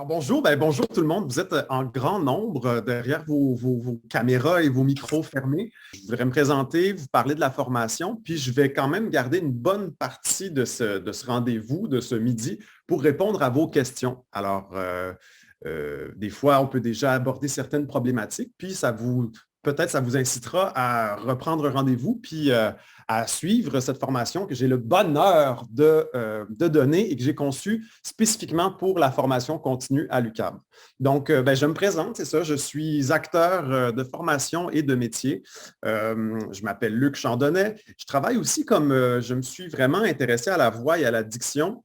Alors bonjour, bonjour tout le monde. Vous êtes en grand nombre derrière vos caméras et vos micros fermés. Je voudrais me présenter, vous parler de la formation, puis je vais quand même garder une bonne partie de ce rendez-vous, de ce midi, pour répondre à vos questions. Alors, des fois, on peut déjà aborder certaines problématiques, puis peut-être ça vous incitera à reprendre un rendez-vous, puis à suivre cette formation que j'ai le bonheur de donner et que j'ai conçue spécifiquement pour la formation continue à l'UQAM. Donc, je me présente, c'est ça, je suis acteur de formation et de métier. Je m'appelle Luc Chandonnet. Je travaille aussi je me suis vraiment intéressé à la voix et à la diction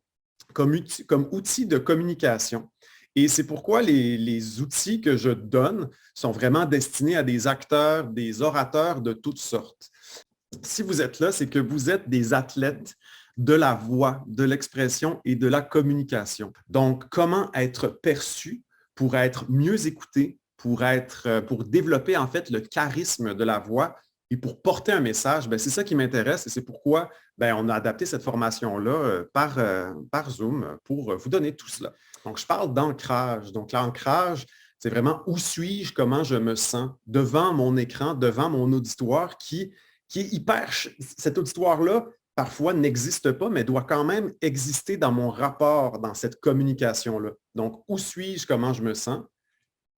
comme outil de communication. Et c'est pourquoi les outils que je donne sont vraiment destinés à des acteurs, des orateurs de toutes sortes. Si vous êtes là, c'est que vous êtes des athlètes de la voix, de l'expression et de la communication. Donc, comment être perçu pour être mieux écouté, pour développer en fait le charisme de la voix et pour porter un message, c'est ça qui m'intéresse et c'est pourquoi on a adapté cette formation-là par Zoom pour vous donner tout cela. Donc, je parle d'ancrage. Donc, l'ancrage, c'est vraiment où suis-je, comment je me sens devant mon écran, devant mon auditoire qui est hyper... Cet auditoire-là, parfois, n'existe pas, mais doit quand même exister dans mon rapport, dans cette communication-là. Donc, où suis-je, comment je me sens?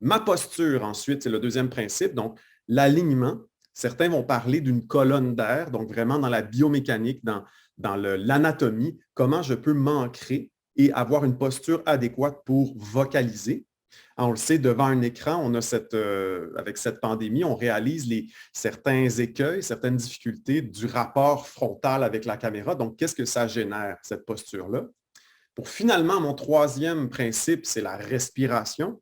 Ma posture, ensuite, c'est le deuxième principe. Donc, l'alignement. Certains vont parler d'une colonne d'air, donc vraiment dans la biomécanique, dans l'anatomie, comment je peux m'ancrer et avoir une posture adéquate pour vocaliser. On le sait, devant un écran, avec cette pandémie, on réalise certains écueils, certaines difficultés du rapport frontal avec la caméra. Donc, qu'est-ce que ça génère, cette posture-là? Pour finalement, mon troisième principe, c'est la respiration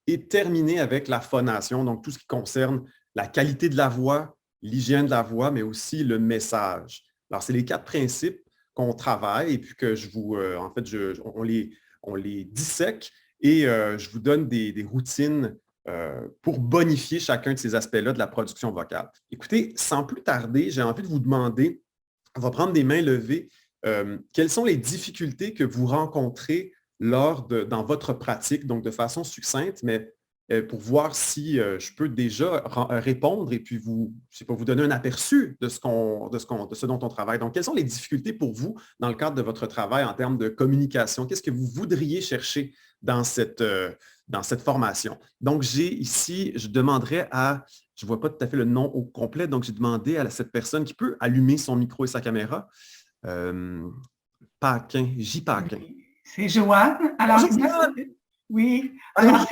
et terminer avec la phonation, donc tout ce qui concerne la qualité de la voix, l'hygiène de la voix, mais aussi le message. Alors, c'est les 4 principes qu'on travaille et puis que on les dissèque et je vous donne des routines pour bonifier chacun de ces aspects-là de la production vocale. Écoutez, sans plus tarder, j'ai envie de vous demander, on va prendre des mains levées, quelles sont les difficultés que vous rencontrez dans votre pratique, donc de façon succincte, mais pour voir si je peux déjà répondre et puis vous donner un aperçu de ce dont on travaille. Donc, quelles sont les difficultés pour vous dans le cadre de votre travail en termes de communication? Qu'est-ce que vous voudriez chercher dans cette formation? Donc, je demanderais je ne vois pas tout à fait le nom au complet, donc j'ai demandé à cette personne qui peut allumer son micro et sa caméra. Paquin, J. Paquin. C'est Joanne. Alors, oui. Alors,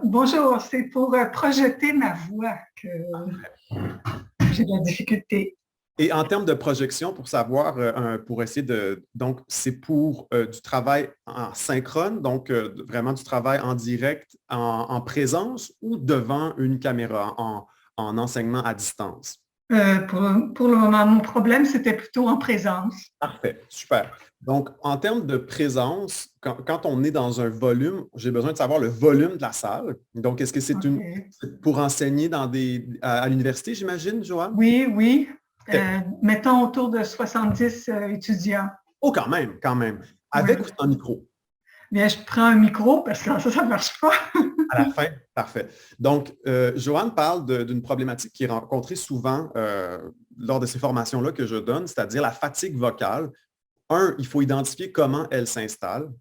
bonjour, c'est pour projeter ma voix que j'ai de la difficulté. Et en termes de projection, pour savoir, pour essayer donc, c'est pour du travail en synchrone, donc vraiment du travail en direct, en présence ou devant une caméra, en enseignement à distance? Pour le moment, mon problème, c'était plutôt en présence. Parfait, super. Donc, en termes de présence, quand on est dans un volume, j'ai besoin de savoir le volume de la salle. Donc, est-ce que c'est pour enseigner à l'université, j'imagine, Joanne? Oui. Mettons autour de 70 étudiants. Oh, quand même. Avec ou sans micro? Bien, je prends un micro parce que ça ne marche pas. À la fin, parfait. Donc, Joanne parle d'une problématique qui est rencontrée souvent lors de ces formations-là que je donne, c'est-à-dire la fatigue vocale. Il faut identifier comment elle s'installe.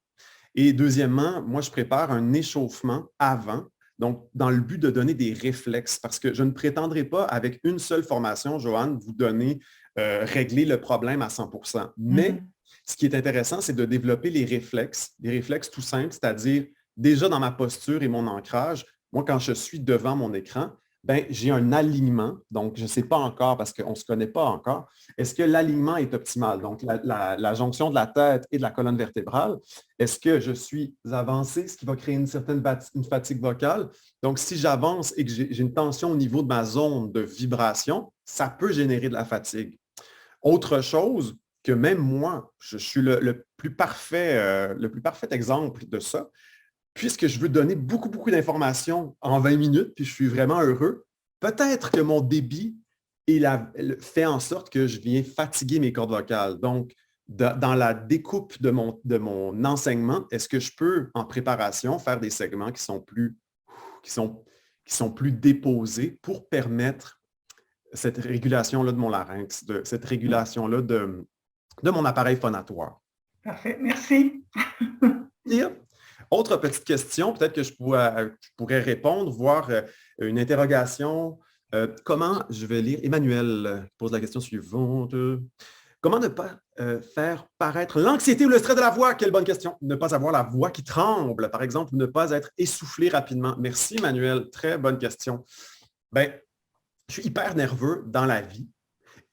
Et deuxièmement, moi, je prépare un échauffement avant, donc dans le but de donner des réflexes, parce que je ne prétendrai pas, avec une seule formation, Joanne, vous donner, régler le problème à 100%. Mais ce qui est intéressant, c'est de développer des réflexes tout simples, c'est-à-dire déjà dans ma posture et mon ancrage, moi, quand je suis devant mon écran, j'ai un alignement. Donc, je ne sais pas encore parce qu'on ne se connaît pas encore. Est-ce que l'alignement est optimal? Donc, la jonction de la tête et de la colonne vertébrale, est-ce que je suis avancé, ce qui va créer une certaine fatigue vocale? Donc, si j'avance et que j'ai une tension au niveau de ma zone de vibration, ça peut générer de la fatigue. Autre chose que même moi, je suis le plus parfait exemple de ça, puisque je veux donner beaucoup, beaucoup d'informations en 20 minutes, puis je suis vraiment heureux, peut-être que mon débit fait en sorte que je viens fatiguer mes cordes vocales. Donc, dans la découpe de mon enseignement, est-ce que je peux, en préparation, faire des segments qui sont plus déposés pour permettre cette régulation-là de mon larynx, cette régulation-là de mon appareil phonatoire. Parfait, merci. Autre petite question, peut-être que je pourrais répondre, voir une interrogation. Comment, je vais lire, Emmanuel pose la question suivante. Comment ne pas faire paraître l'anxiété ou le stress de la voix? Quelle bonne question. Ne pas avoir la voix qui tremble, par exemple, ne pas être essoufflé rapidement. Merci, Emmanuel. Très bonne question. Ben, je suis hyper nerveux dans la vie.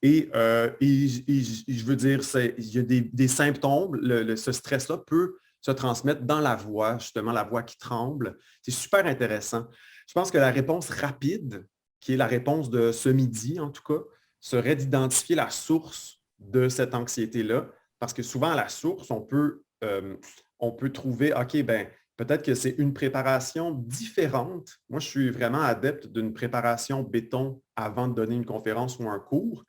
Et je veux dire, il y a des symptômes. Ce stress-là peut se transmettre dans la voix, justement, la voix qui tremble. C'est super intéressant. Je pense que la réponse rapide, qui est la réponse de ce midi, en tout cas, serait d'identifier la source de cette anxiété-là. Parce que souvent, à la source, on peut trouver, OK, ben peut-être que c'est une préparation différente. Moi, je suis vraiment adepte d'une préparation béton avant de donner une conférence ou un cours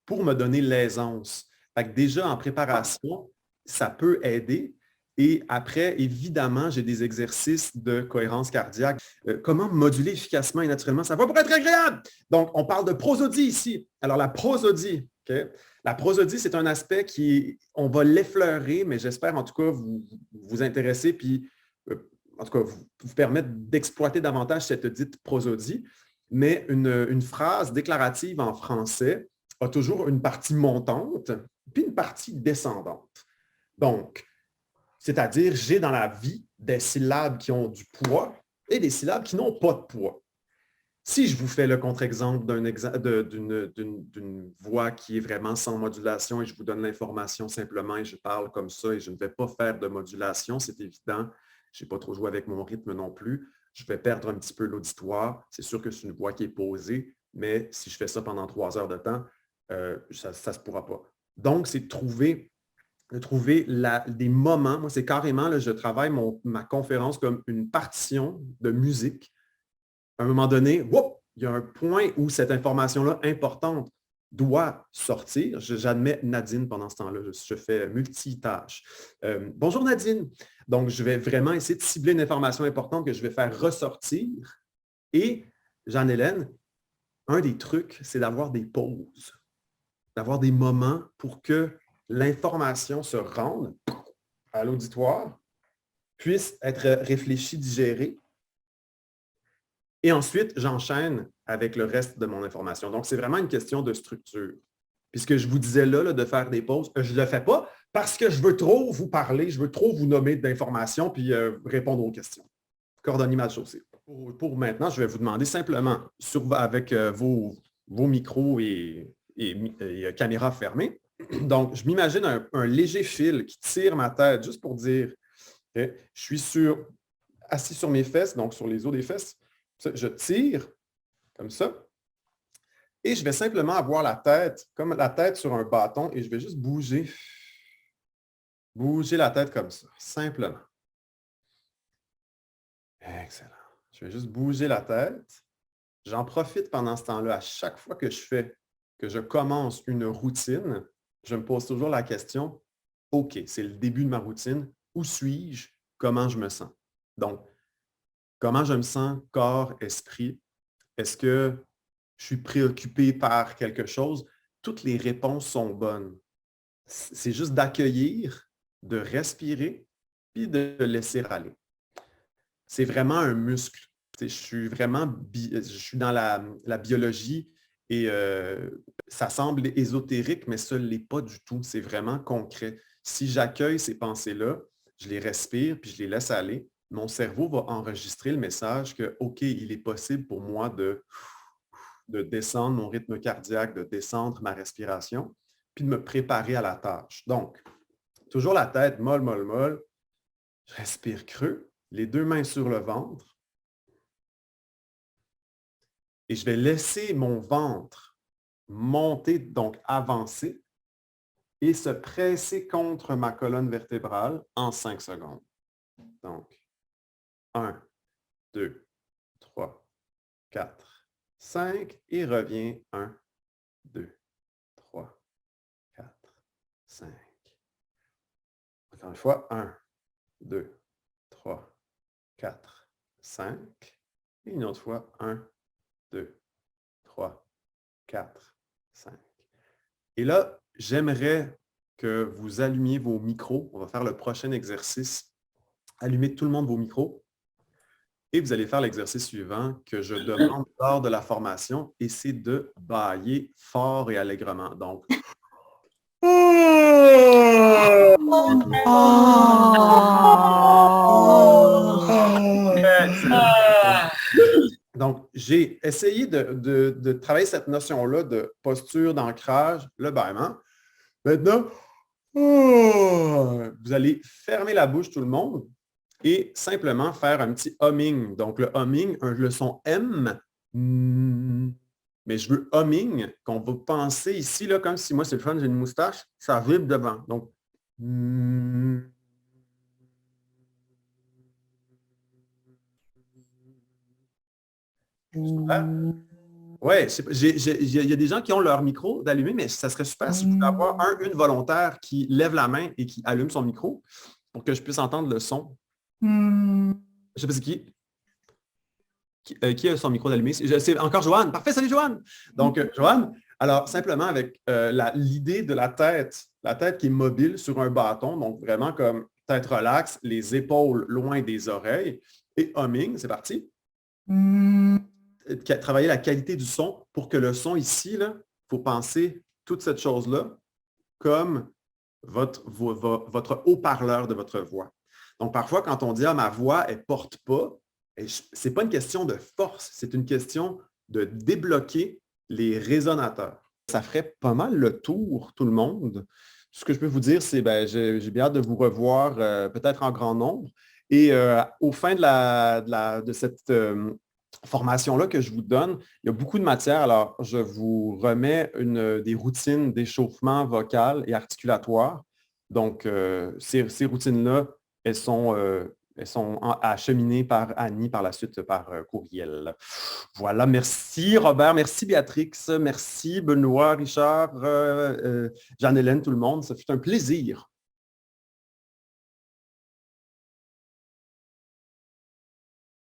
pour me donner l'aisance. Fait que déjà, en préparation, ça peut aider. Et après, évidemment, j'ai des exercices de cohérence cardiaque. Comment moduler efficacement et naturellement sa voix pour être agréable? Donc, on parle de prosodie ici. Alors, la prosodie, okay? La prosodie, c'est un aspect on va l'effleurer, mais j'espère en tout cas vous intéresser, puis en tout cas vous permettre d'exploiter davantage cette dite prosodie. Mais une phrase déclarative en français a toujours une partie montante, puis une partie descendante. Donc, c'est-à-dire, j'ai dans la vie des syllabes qui ont du poids et des syllabes qui n'ont pas de poids. Si je vous fais le contre-exemple d'une voix qui est vraiment sans modulation et je vous donne l'information simplement et je parle comme ça et je ne vais pas faire de modulation, c'est évident, je n'ai pas trop joué avec mon rythme non plus, je vais perdre un petit peu l'auditoire. C'est sûr que c'est une voix qui est posée, mais si je fais ça pendant 3 heures de temps, ça ne se pourra pas. Donc, c'est de trouver des moments. Moi, c'est carrément, là, je travaille ma conférence comme une partition de musique. À un moment donné, whoop, il y a un point où cette information-là importante doit sortir. J'admets Nadine pendant ce temps-là. Je fais multitâche. Bonjour Nadine. Donc, je vais vraiment essayer de cibler une information importante que je vais faire ressortir. Et, Jeanne-Hélène, un des trucs, c'est d'avoir des pauses, d'avoir des moments pour que l'information se rende à l'auditoire, puisse être réfléchie, digérée. Et ensuite, j'enchaîne avec le reste de mon information. Donc, c'est vraiment une question de structure. Puis ce que je vous disais là, de faire des pauses, je ne le fais pas parce que je veux trop vous parler, je veux trop vous nommer d'informations puis répondre aux questions. Cordonnier mal chaussé. Pour maintenant, je vais vous demander simplement, avec vos micros et caméras fermées, donc je m'imagine un léger fil qui tire ma tête, juste pour dire, okay, je suis assis sur mes fesses, donc sur les os des fesses, je tire comme ça, et je vais simplement avoir la tête, comme la tête sur un bâton, et je vais juste bouger la tête comme ça, simplement. Excellent. Je vais juste bouger la tête. J'en profite pendant ce temps-là, à chaque fois que je commence une routine, je me pose toujours la question, OK, c'est le début de ma routine, où suis-je? Comment je me sens? Donc, comment je me sens, corps, esprit? Est-ce que je suis préoccupé par quelque chose? Toutes les réponses sont bonnes. C'est juste d'accueillir, de respirer, puis de laisser aller. C'est vraiment un muscle. Je suis dans la biologie et ça semble ésotérique, mais ça ne l'est pas du tout. C'est vraiment concret. Si j'accueille ces pensées-là, je les respire puis je les laisse aller, mon cerveau va enregistrer le message que, OK, il est possible pour moi de descendre mon rythme cardiaque, de descendre ma respiration, puis de me préparer à la tâche. Donc, toujours la tête molle, molle, molle. Je respire creux, les 2 mains sur le ventre. Et je vais laisser mon ventre monter, donc avancer, et se presser contre ma colonne vertébrale en 5 secondes. Donc, 1, 2, 3, 4, 5, et reviens. 1, 2, 3, 4, 5. faire une fois. 1, 2, 3, 4, 5. Et une autre fois. 1, 2, 3, 4, 5. Et là, j'aimerais que vous allumiez vos micros. On va faire le prochain exercice. Allumez tout le monde vos micros. Et vous allez faire l'exercice suivant que je demande lors de la formation, et c'est de bâiller fort et allègrement. Donc, donc, j'ai essayé de travailler cette notion-là de posture, d'ancrage, le bâillement. Maintenant, vous allez fermer la bouche tout le monde et simplement faire un petit humming. Donc, le humming, le son M, mais je veux humming, qu'on va penser ici, là, comme si moi, c'est le fun, j'ai une moustache, ça vibre devant. Donc, oui, il y a des gens qui ont leur micro d'allumer, mais ça serait super si vous pouvez avoir une volontaire qui lève la main et qui allume son micro pour que je puisse entendre le son. Je ne sais pas c'est qui a son micro d'allumé. C'est encore Joanne. Parfait, salut Joanne. Donc, Joanne, alors simplement avec l'idée de la tête qui est mobile sur un bâton, donc vraiment comme tête relaxe, les épaules loin des oreilles, et humming, c'est parti. Travailler la qualité du son pour que le son ici, il faut penser toute cette chose-là comme votre haut-parleur de votre voix. Donc, parfois, quand on dit « Ah, ma voix, elle ne porte pas », ce n'est pas une question de force, c'est une question de débloquer les résonateurs. Ça ferait pas mal le tour, tout le monde. Ce que je peux vous dire, c'est j'ai bien hâte de vous revoir, peut-être en grand nombre. Et au fin de cette formation-là que je vous donne, il y a beaucoup de matière. Alors, je vous remets des routines d'échauffement vocal et articulatoire. Donc, ces routines-là, elles sont acheminées par Annie par la suite par courriel. Voilà, merci Robert, merci Béatrix, merci Benoît, Richard, Jeanne-Hélène, tout le monde. Ça fut un plaisir.